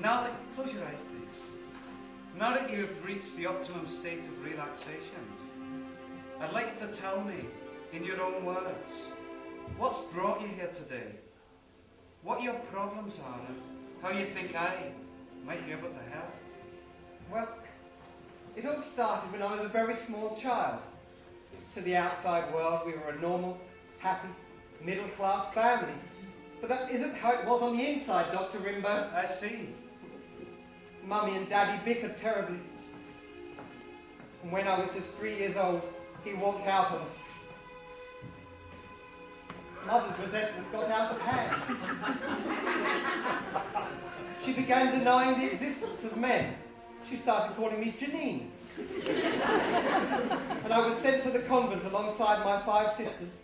Now that, close your eyes please. Now that you have reached the optimum state of relaxation, I'd like you to tell me, in your own words, what's brought you here today? What your problems are and how you think I might be able to help. Well, it all started when I was a very small child. To the outside world, we were a normal, happy, middle-class family. But that isn't how it was on the inside, Dr. Rimbaud. I see. Mummy and Daddy bickered terribly. And when I was just 3 years old, he walked out on us. Mother's resentment got out of hand. She began denying the existence of men. She started calling me Janine. And I was sent to the convent alongside my 5 sisters.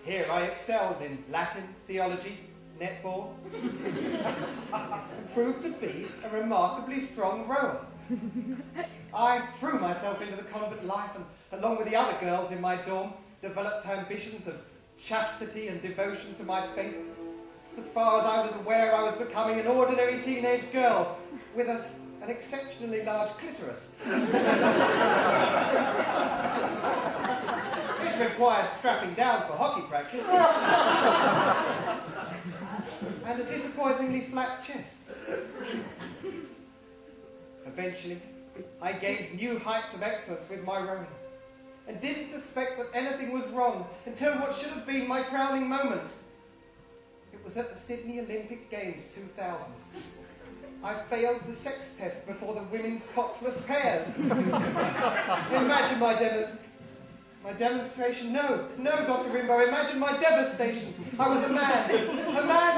Here I excelled in Latin, theology, netball, and proved to be a remarkably strong rower. I threw myself into the convent life and, along with the other girls in my dorm, developed ambitions of chastity and devotion to my faith. As far as I was aware, I was becoming an ordinary teenage girl with an exceptionally large clitoris. It required strapping down for hockey practice. And a disappointingly flat chest. Eventually, I gained new heights of excellence with my rowing, and didn't suspect that anything was wrong until what should have been my crowning moment. It was at the Sydney Olympic Games 2000. I failed the sex test before the women's coxless pairs. Imagine my demonstration. No, Dr. Rimbaud, imagine my devastation. I was a man,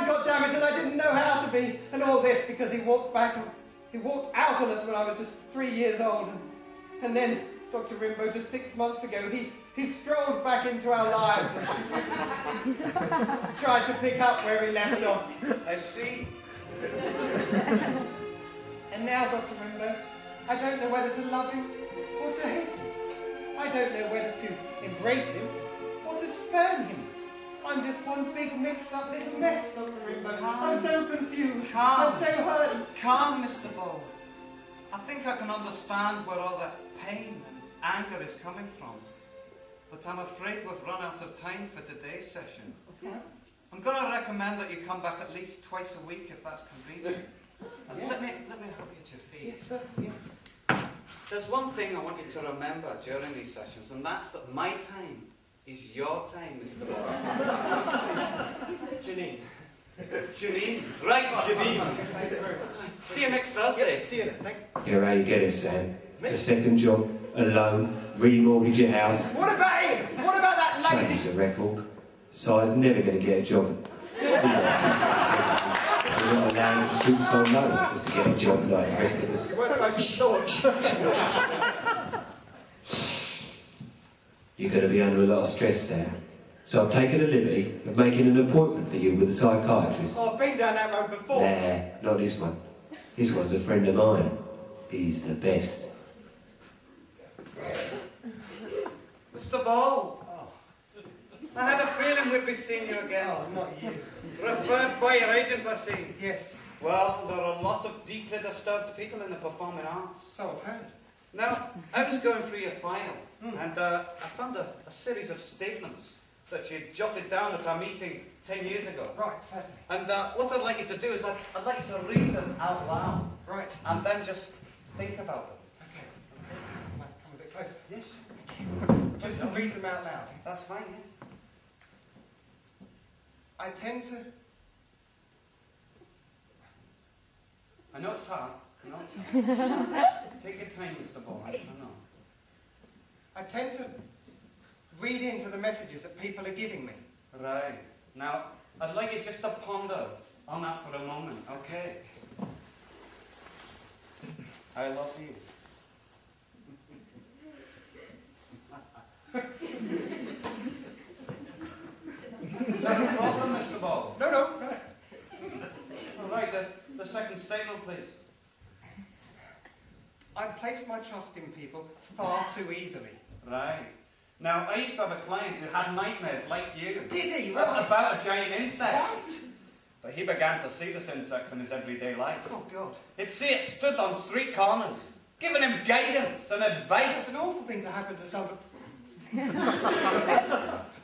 goddammit, and I didn't know how to be. And all this because he walked out on us when I was just 3 years old. And then, Dr. Rimbaud, just 6 months ago, he strolled back into our lives and tried to pick up where he left off. I see. And now, Dr. Rimbaud, I don't know whether to love him or to hate him. I don't know whether to embrace him or to spurn him. I'm just one big mixed up little mess, Dr. Rimbaud. I'm so confused. Calm. I'm so hurt. Calm, Mr. Ball. I think I can understand where all that pain and anger is coming from. But I'm afraid we've run out of time for today's session. I'm going to recommend that you come back at least twice a week if that's convenient. Yes. Let me help you at your feet. Yes, sir. Yes. There's one thing I want you to remember during these sessions, and that's that my time is your time, Mr. Ball. Janine. Janine. Right, Janine. Thanks very much. See you next Thursday. See you then. Thank you. Hear how you get it, Sam. A second job, a loan, remortgage your house. What about him? What about that lazy... Change the record. Si's never going to get a job. We're not allowed to stoop so low as to get a job like the rest of us. You weren't supposed to launch. You're going to be under a lot of stress, Sam. So I've taken the liberty of making an appointment for you with a psychiatrist. Oh, I've been down that road before. Nah, not this one. This one's a friend of mine. He's the best. Mr. Ball. I had a feeling we'd be seeing you again. Oh, not you. Referred by your agent, I see. Yes. Well, there are a lot of deeply disturbed people in the performing arts. So I've heard. Now, I was going through your file, and I found a series of statements that you jotted down at our meeting 10 years ago. Right, certainly. And what I'd like you to do is I'd like you to read them out loud. Right. And then just think about them. Okay. Might come a bit closer. Yes. Just read them out loud. That's fine, yes. I tend to... I know it's hard. I know it's hard. Take your time, Mr. Ball. I know. I tend to read into the messages that people are giving me. Right. Now, I'd like you just to ponder on that for a moment, okay? I love you. Is that a problem, Mr. Ball? No. All right, the second statement, please. I place my trust in people far too easily. Right. Now, I used to have a client who had nightmares like you. Did he? Right. About a giant insect. Right. But he began to see this insect in his everyday life. Oh, God. He'd see it stood on street corners, giving him guidance and That's advice. an awful thing to happen to somebody.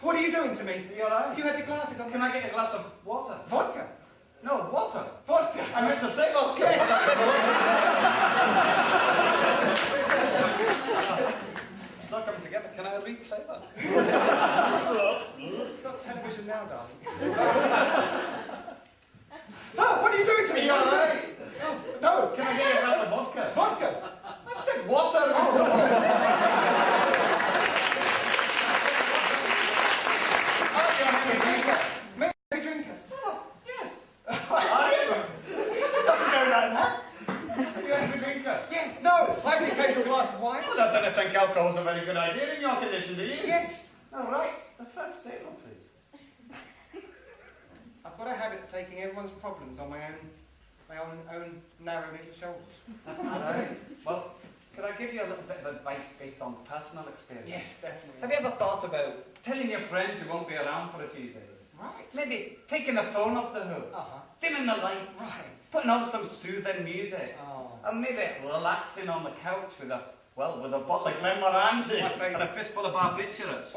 What are you doing to me? Are you alright? You had your glasses on. Can I get a glass of water? Vodka? No, water. Vodka? I meant to say vodka. But I said water. It's not coming together. Can I replay that? It's not television now, darling. Oh, what are you doing to me? Are you alright? No. Can I get you a glass of vodka? Vodka? I said water. Oh, you're a heavy drinker. maybe a drinker. Oh, yes. It doesn't go like that. Are you a heavy drinker? Yes, no. I have the occasional glass of wine. Well, I don't think alcohol's a very good idea in your condition, do you? Yes. All right. The third statement, please. I've got a habit of taking everyone's problems on my own narrow little shoulders. All right. Well, could I give you a little bit of advice based on personal experience? Yes, definitely. Have you ever thought about telling your friends you won't be around for a few days? Right. Maybe taking the phone off the hook, dimming the lights, Right. putting on some soothing music, Oh. and maybe relaxing on the couch with a bottle of Glenmorangie My favourite. and a fistful of barbiturates.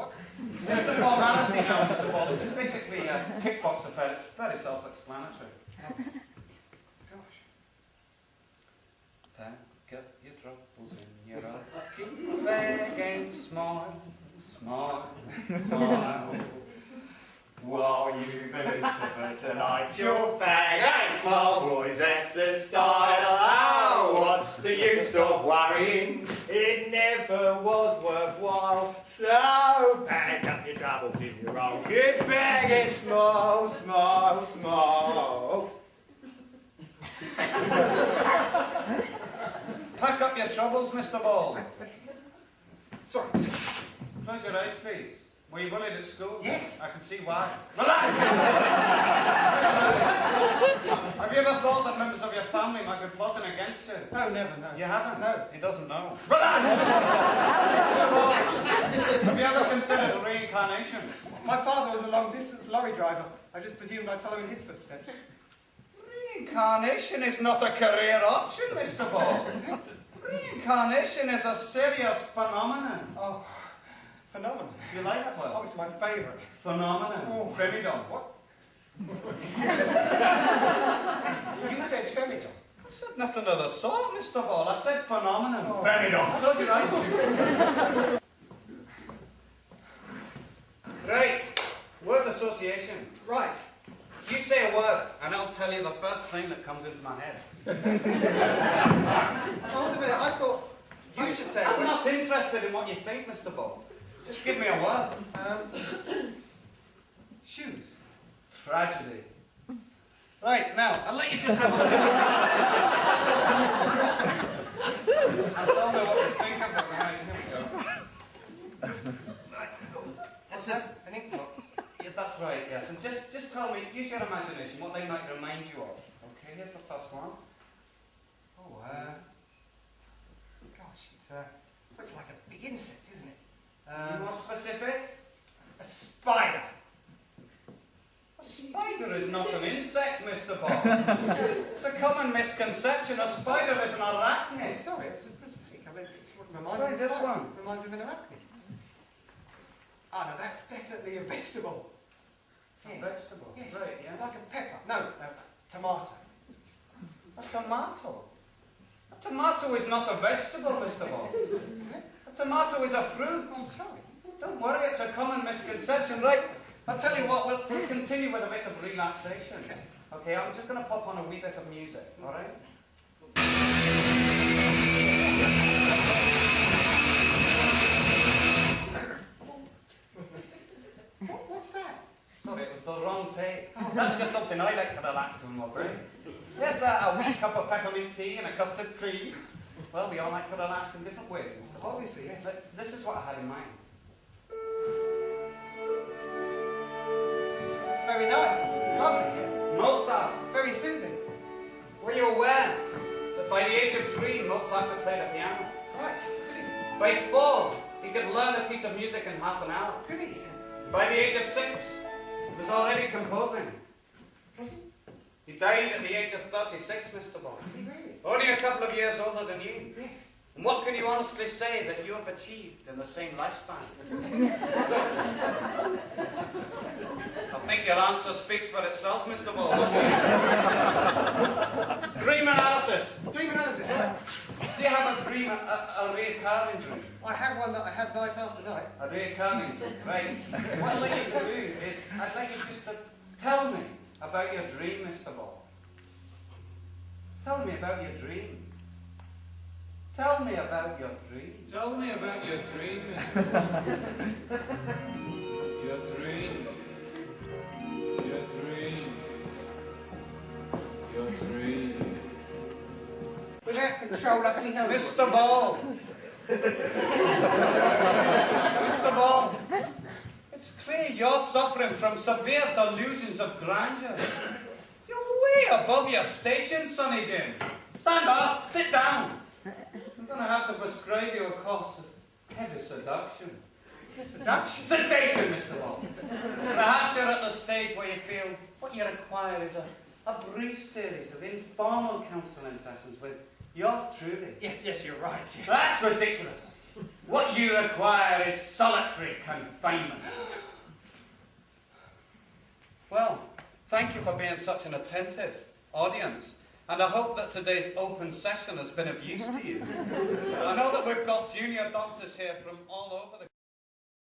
Just a formality now, Mr. Ball. It's basically a tick box affair. It's very self-explanatory. Gosh. Pack up your troubles in your eye. Keep begging, smile, smile, smile. While you've been for tonight, you'll beg and smile, boys, that's the style. Oh, what's the use of worrying? It never was worthwhile. So pack up your troubles in your own. Keep begging, smile, smile, smile. Pack up your troubles, Mr. Ball. Sorry. Close your eyes, please. Were you bullied at school? Yes. I can see why. Relax! Have you ever thought that members of your family might be plotting against you? No, never, no. You haven't? No. He doesn't know. Relax! Have you ever considered reincarnation? My father was a long-distance lorry driver. I just presumed I'd follow in his footsteps. Reincarnation is not a career option, Mr. Ball. Reincarnation is a serious phenomenon. Oh, phenomenal. Do you like that word? Oh, it's my favourite. Phenomenon. Oh. Femidon. What? You said femidon. I said nothing of the sort, Mr. Ball. I said phenomenon. Oh. Femidon. I told you right. Right. Word association. Right. You say a word, and I'll tell you the first thing that comes into my head. Hold a minute, I thought you should say I'm it. not interested in what you think, Mr. Ball. Just give me a word. Shoes. Tragedy. Right, now, I'll let you just have a look and tell me what you think of it. Right, here we go. What's that? An ink blot. Yeah, that's right, yes. And just tell me, use your imagination, what they might remind you of. Okay, here's the first one. Oh, gosh, it looks like a big insect, isn't it? Any more specific? A spider. A spider is not an insect, Mr. Ball. It's a common misconception. A spider is an Oh, arachnid. sorry, it was a mistake. I mean, it's what Try reminds me of this spider. one. Reminds me of an arachnid. Ah, no, that's definitely a vegetable. A Yes. vegetable. Yes. Right, yeah. Like a pepper. No, tomato. A tomato. A tomato is not a vegetable, Mr. Ball. Isn't it? A tomato is a fruit. Oh, sorry. Don't worry, it's a common misconception. Right, I'll tell you what, we'll continue with a bit of relaxation. Okay, I'm just going to pop on a wee bit of music, all right? What's that? Sorry, it was the wrong take. That's just something I like to relax with my brains. Yes, a wee cup of peppermint tea and a custard cream. Well, we all like to relax in different ways and stuff. Obviously, yes. But this is what I had in mind. Very nice. It's lovely here. Mozart. Very soothing. Were you aware that by the age of 3, Mozart could play the piano? Right. Could he? By 4, he could learn a piece of music in half an hour. Could he? By the age of 6, he was already composing. Was he? He died at the age of 36, Mr. Ball. Did he really? Only a couple of years older than you. Yes. And what can you honestly say that you have achieved in the same lifespan? I think your answer speaks for itself, Mr. Ball. Dream analysis. Dream analysis. Do you have a dream, a recurring dream? I have one that I have night after night. A recurring dream, right. What I'd like you to do is, I'd like you just to tell me about your dream, Mr. Ball. Tell me about your dream. Tell me about your dream. Tell me about your dream, Mr. Ball. Your dream. Your dream. Your dream. Without control, I can know. Mr. Ball. Mr. Ball. It's clear you're suffering from severe delusions of grandeur. You're way above your station, Sonny Jim. Stand up, sit down. I'm going to have to prescribe you a course of heavy seduction. Seduction? Sedation, Mr. Ball. Perhaps you're at the stage where you feel what you require is a brief series of informal counselling sessions with yours truly. Yes, you're right. Yes. That's ridiculous. What you require is solitary confinement. Well, thank you for being such an attentive audience. And I hope that today's open session has been of use to you. I know that we've got junior doctors here from all over the